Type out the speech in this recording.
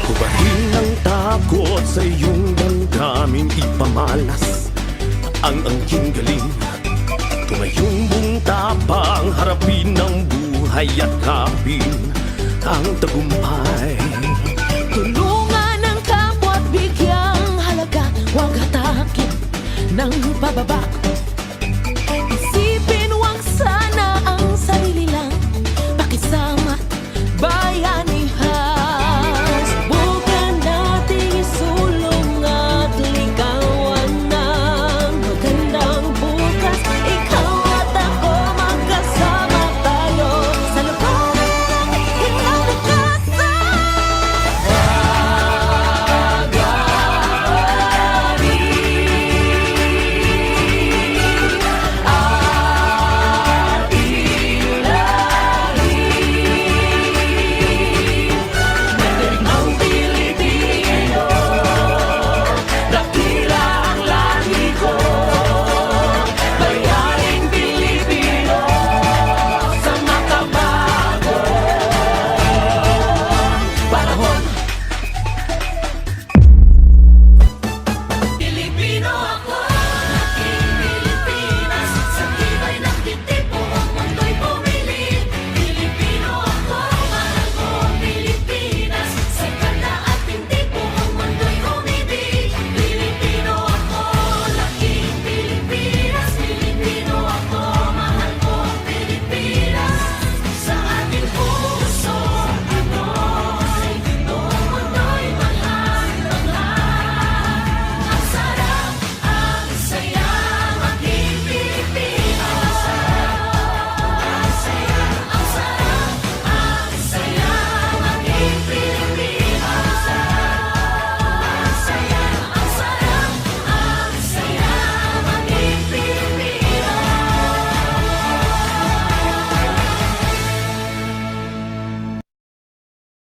Hubarin ang takot sa iyong damdamin, ipamalas ang angking galing. Tumayong buong tapang, harapin ang buhay at kapin ang tagumpay. Tulungan ang kapwa't bigyang halaga, huwag hatakin ng pababa.